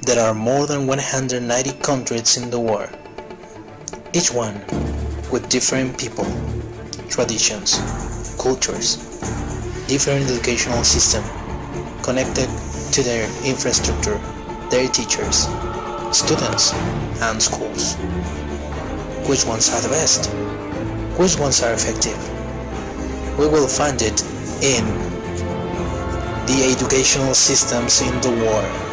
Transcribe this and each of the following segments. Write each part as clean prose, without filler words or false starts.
There are more than 190 countries in the world, each one with different people, traditions, cultures, different educational system, connected to their infrastructure, their teachers, students, and schools. Which ones are the best? Which ones are effective? We will find it in the educational systems in the world.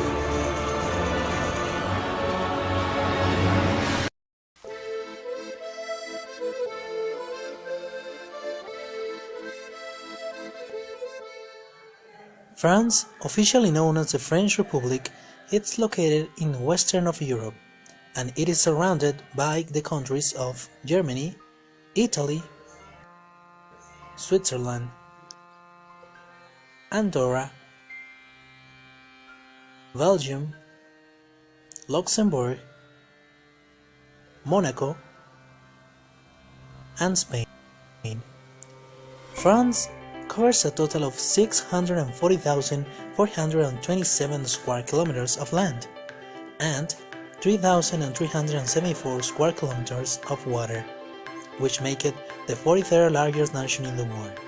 France, officially known as the French Republic, is located in western of Europe, and it is surrounded by the countries of Germany, Italy, Switzerland, Andorra, Belgium, Luxembourg, Monaco, and Spain. France covers a total of 640,427 square kilometers of land and 3,374 square kilometers of water, which make it the 43rd largest nation in the world.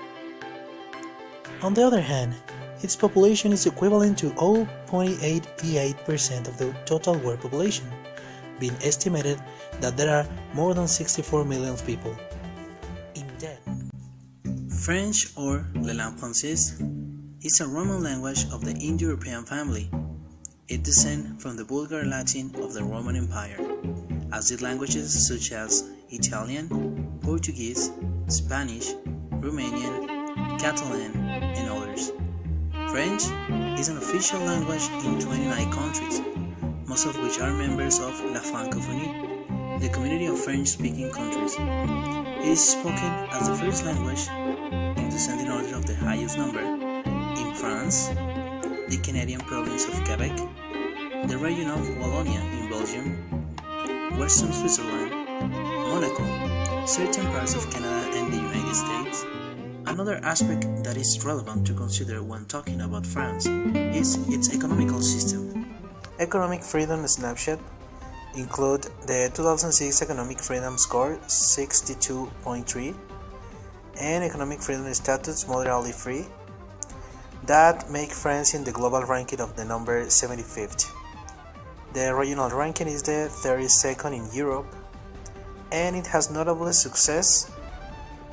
On the other hand, its population is equivalent to 0.88% of the total world population, being estimated that there are more than 64 million people. In debt. French, or Le langue française, is a Roman language of the Indo-European family. It descends from the Vulgar Latin of the Roman Empire, as did languages such as Italian, Portuguese, Spanish, Romanian, Catalan, and others. French is an official language in 29 countries, most of which are members of La Francophonie, the community of French-speaking countries. It is spoken as the first language in descending order of the highest number in France, the Canadian province of Quebec, the region of Wallonia in Belgium, Western Switzerland, Monaco, certain parts of Canada and the United States. Another aspect that is relevant to consider when talking about France is its economical system. Economic freedom snapshot include the 2006 Economic Freedom Score 62.3 and Economic Freedom Status Moderately Free that make France in the global ranking of the number 75th. The regional ranking is the 32nd in Europe, and it has notable success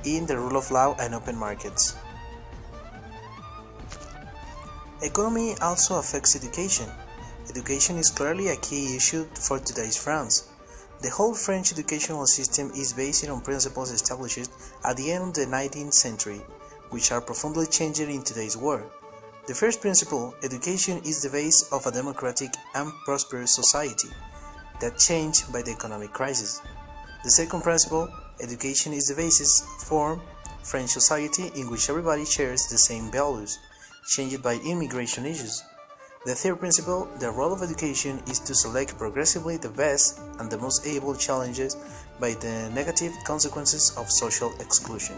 in the rule of law and open markets. Economy also affects education. Education is clearly a key issue for today's France. The whole French educational system is based on principles established at the end of the 19th century, which are profoundly changed in today's world. The first principle, education, is the base of a democratic and prosperous society that changed by the economic crisis. The second principle, education, is the basis for French society in which everybody shares the same values, changed by immigration issues. The third principle, the role of education, is to select progressively the best and the most able challenges by the negative consequences of social exclusion.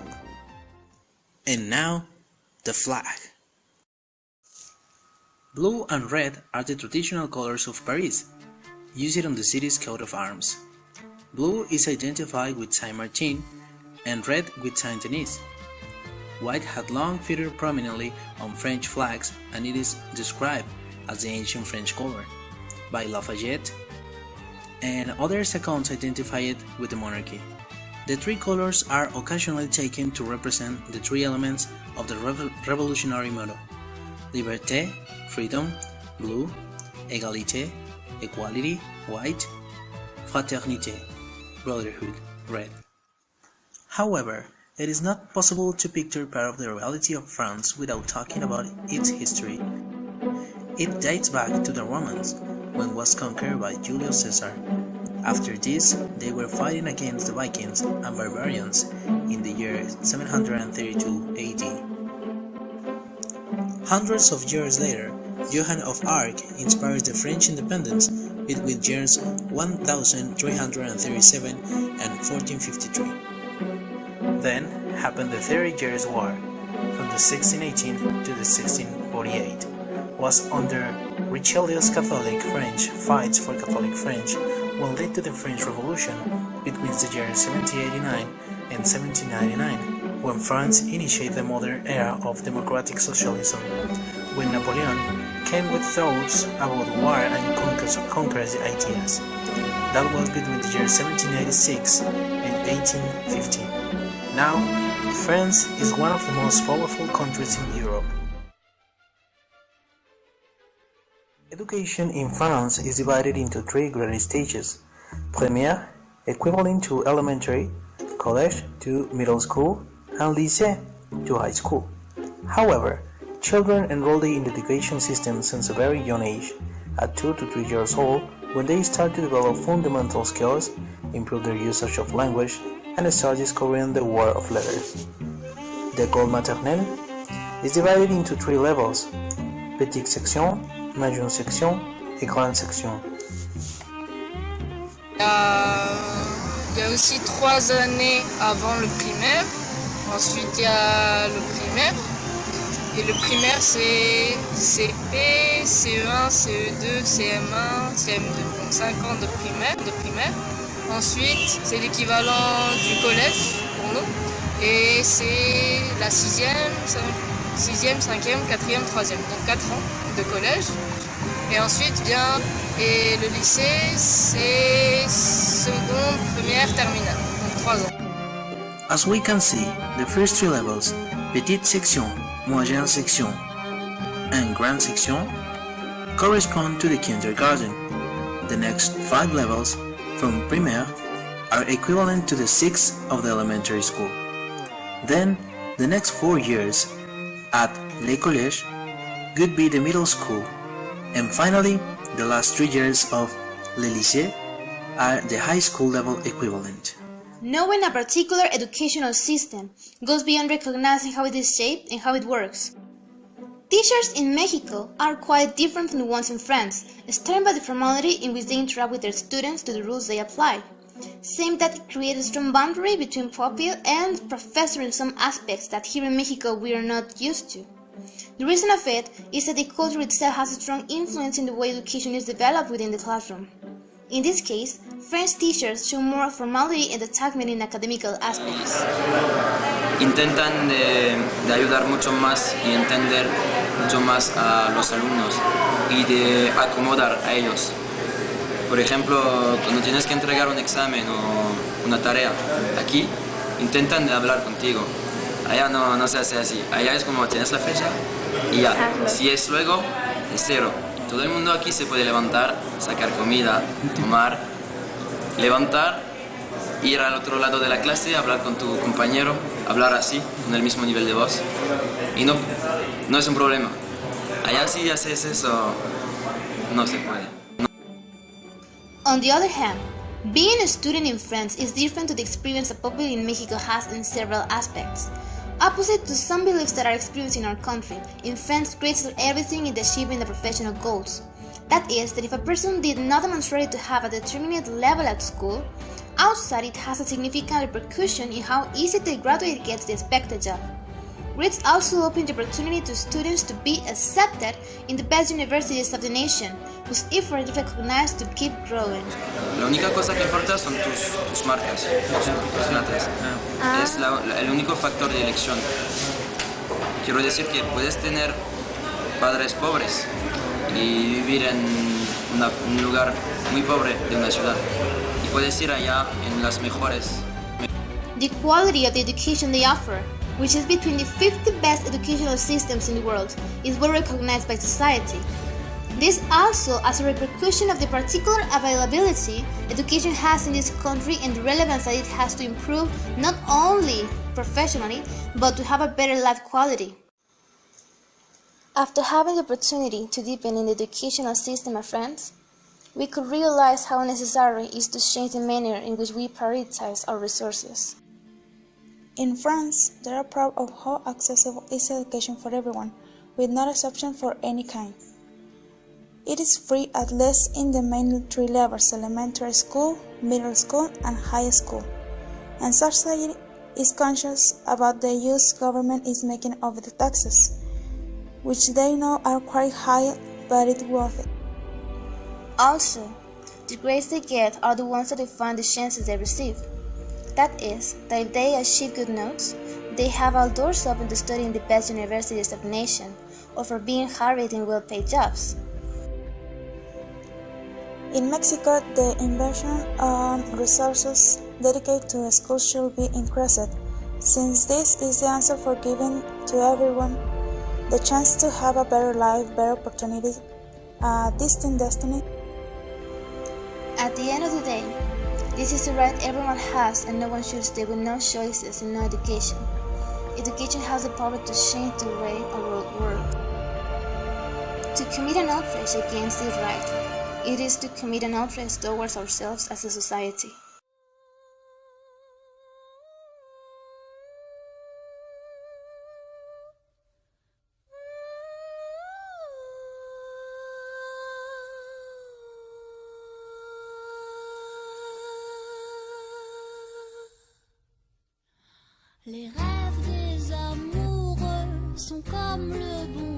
And now, the flag. Blue and red are the traditional colors of Paris, used on the city's coat of arms. Blue is identified with Saint Martin and red with Saint Denis. White had long featured prominently on French flags, and it is described as the ancient French color by Lafayette, and others accounts identify it with the monarchy. The three colors are occasionally taken to represent the three elements of the revolutionary motto: liberté, freedom, blue; égalité, equality, white; fraternité, brotherhood, red. However, it is not possible to picture part of the reality of France without talking about its history. It dates back to the Romans, when it was conquered by Julius Caesar. After this, they were fighting against the Vikings and barbarians in the year 732 AD. Hundreds of years later, Joan of Arc inspired the French independence between years 1337 and 1453. Then happened the 30 Years' War, from the 1618 to the 1648, was under Richelieu's Catholic French fights for Catholic French will lead to the French Revolution between the years 1789 and 1799, when France initiated the modern era of democratic socialism, when Napoleon came with thoughts about war and conquers the ideas. That was between the years 1786 and 1850. Now, France is one of the most powerful countries in Europe. Education in France is divided into three grade stages. Première, equivalent to elementary, college to middle school, and lycée to high school. However, children enrolled in the education system since a very young age, at 2 to 3 years old, when they start to develop fundamental skills, improve their usage of language, and start discovering the world of letters. The école maternelle is divided into three levels: petite section, medium section et grande section. Il y a aussi 3 années avant le primaire. Ensuite, il y a le primaire. Et le primaire, c'est CP, CE1, CE2, CM1, CM2. Donc 5 ans de primaire. Ensuite, c'est l'équivalent du collège pour nous. Et c'est la 6e, 5e, 4e, 3e. Donc 4 ans de collège. Et ensuite vient le lycée, c'est seconde, première, terminale. Donc 3 ans. As we can see, the first three levels, petite section, moyenne section, and grande section, correspond to the kindergarten. The next 5 levels, from primaire, are equivalent to the 6th of the elementary school. Then, the next 4 years, at le collège, could be the middle school, and finally, the last 3 years of le lycée are the high school level equivalent. Knowing a particular educational system goes beyond recognizing how it is shaped and how it works. Teachers in Mexico are quite different from the ones in France, starting by the formality in which they interact with their students to the rules they apply. Same that creates a strong boundary between pupil and professor in some aspects that here in Mexico we are not used to. The reason of it is that the culture itself has a strong influence in the way education is developed within the classroom. In this case, French teachers show more formality and attachment in academical aspects. Intentan de ayudar mucho más y entender mucho más a los alumnos y de acomodar a ellos. Por ejemplo, cuando tienes que entregar un examen o una tarea, aquí intentan de hablar contigo. Allá no se hace así. Allá es como tienes la fecha y ya. Si es luego, es cero. Todo el mundo aquí se puede levantar, sacar comida, tomar, levantar, ir al otro lado de la clase, hablar con tu compañero, hablar así, con el mismo nivel de voz. Y no es un problema. Allá si haces eso, no se puede. On the other hand, being a student in France is different to the experience a pupil in Mexico has in several aspects. Opposite to some beliefs that are experienced in our country, in France grades are everything in achieving the professional goals. That is, that if a person did not demonstrate to have a determined level at school, outside it has a significant repercussion in how easy the graduate gets the expected job. Grades also open the opportunity to students to be accepted in the best universities of the nation, whose effort is recognized to keep growing. La única cosa que importa son tus marcas, tus notas. Es el único factor de elección. Quiero decir que puedes tener padres pobres y vivir en un lugar muy pobre de una ciudad. Y puedes ir allá en las mejores. The quality of the education they offer, which is between the 50 best educational systems in the world, is well recognized by society. This also as a repercussion of the particular availability education has in this country and the relevance that it has to improve not only professionally, but to have a better life quality. After having the opportunity to deepen in the educational system of France, we could realize how necessary it is to change the manner in which we prioritize our resources. In France, they are proud of how accessible is education for everyone, with no exception for any kind. It is free at least in the main 3 levels: elementary school, middle school, and high school. And society is conscious about the use government is making of the taxes, which they know are quite high but it's worth it. Also, the grades they get are the ones that define the chances they receive. That is, that if they achieve good notes, they have all doors open to study in the best universities of the nation, or for being hired in well-paid jobs. In Mexico, the inversion on resources dedicated to schools should be increased, since this is the answer for giving to everyone the chance to have a better life, better opportunities, a distinct destiny. At the end of the day, this is the right everyone has, and no one should stay with no choices and no education. Education has the power to change the way our world works. To commit an outrage against this right, it is to commit an outrage towards ourselves as a society. Les rêves des amoureux sont comme le bon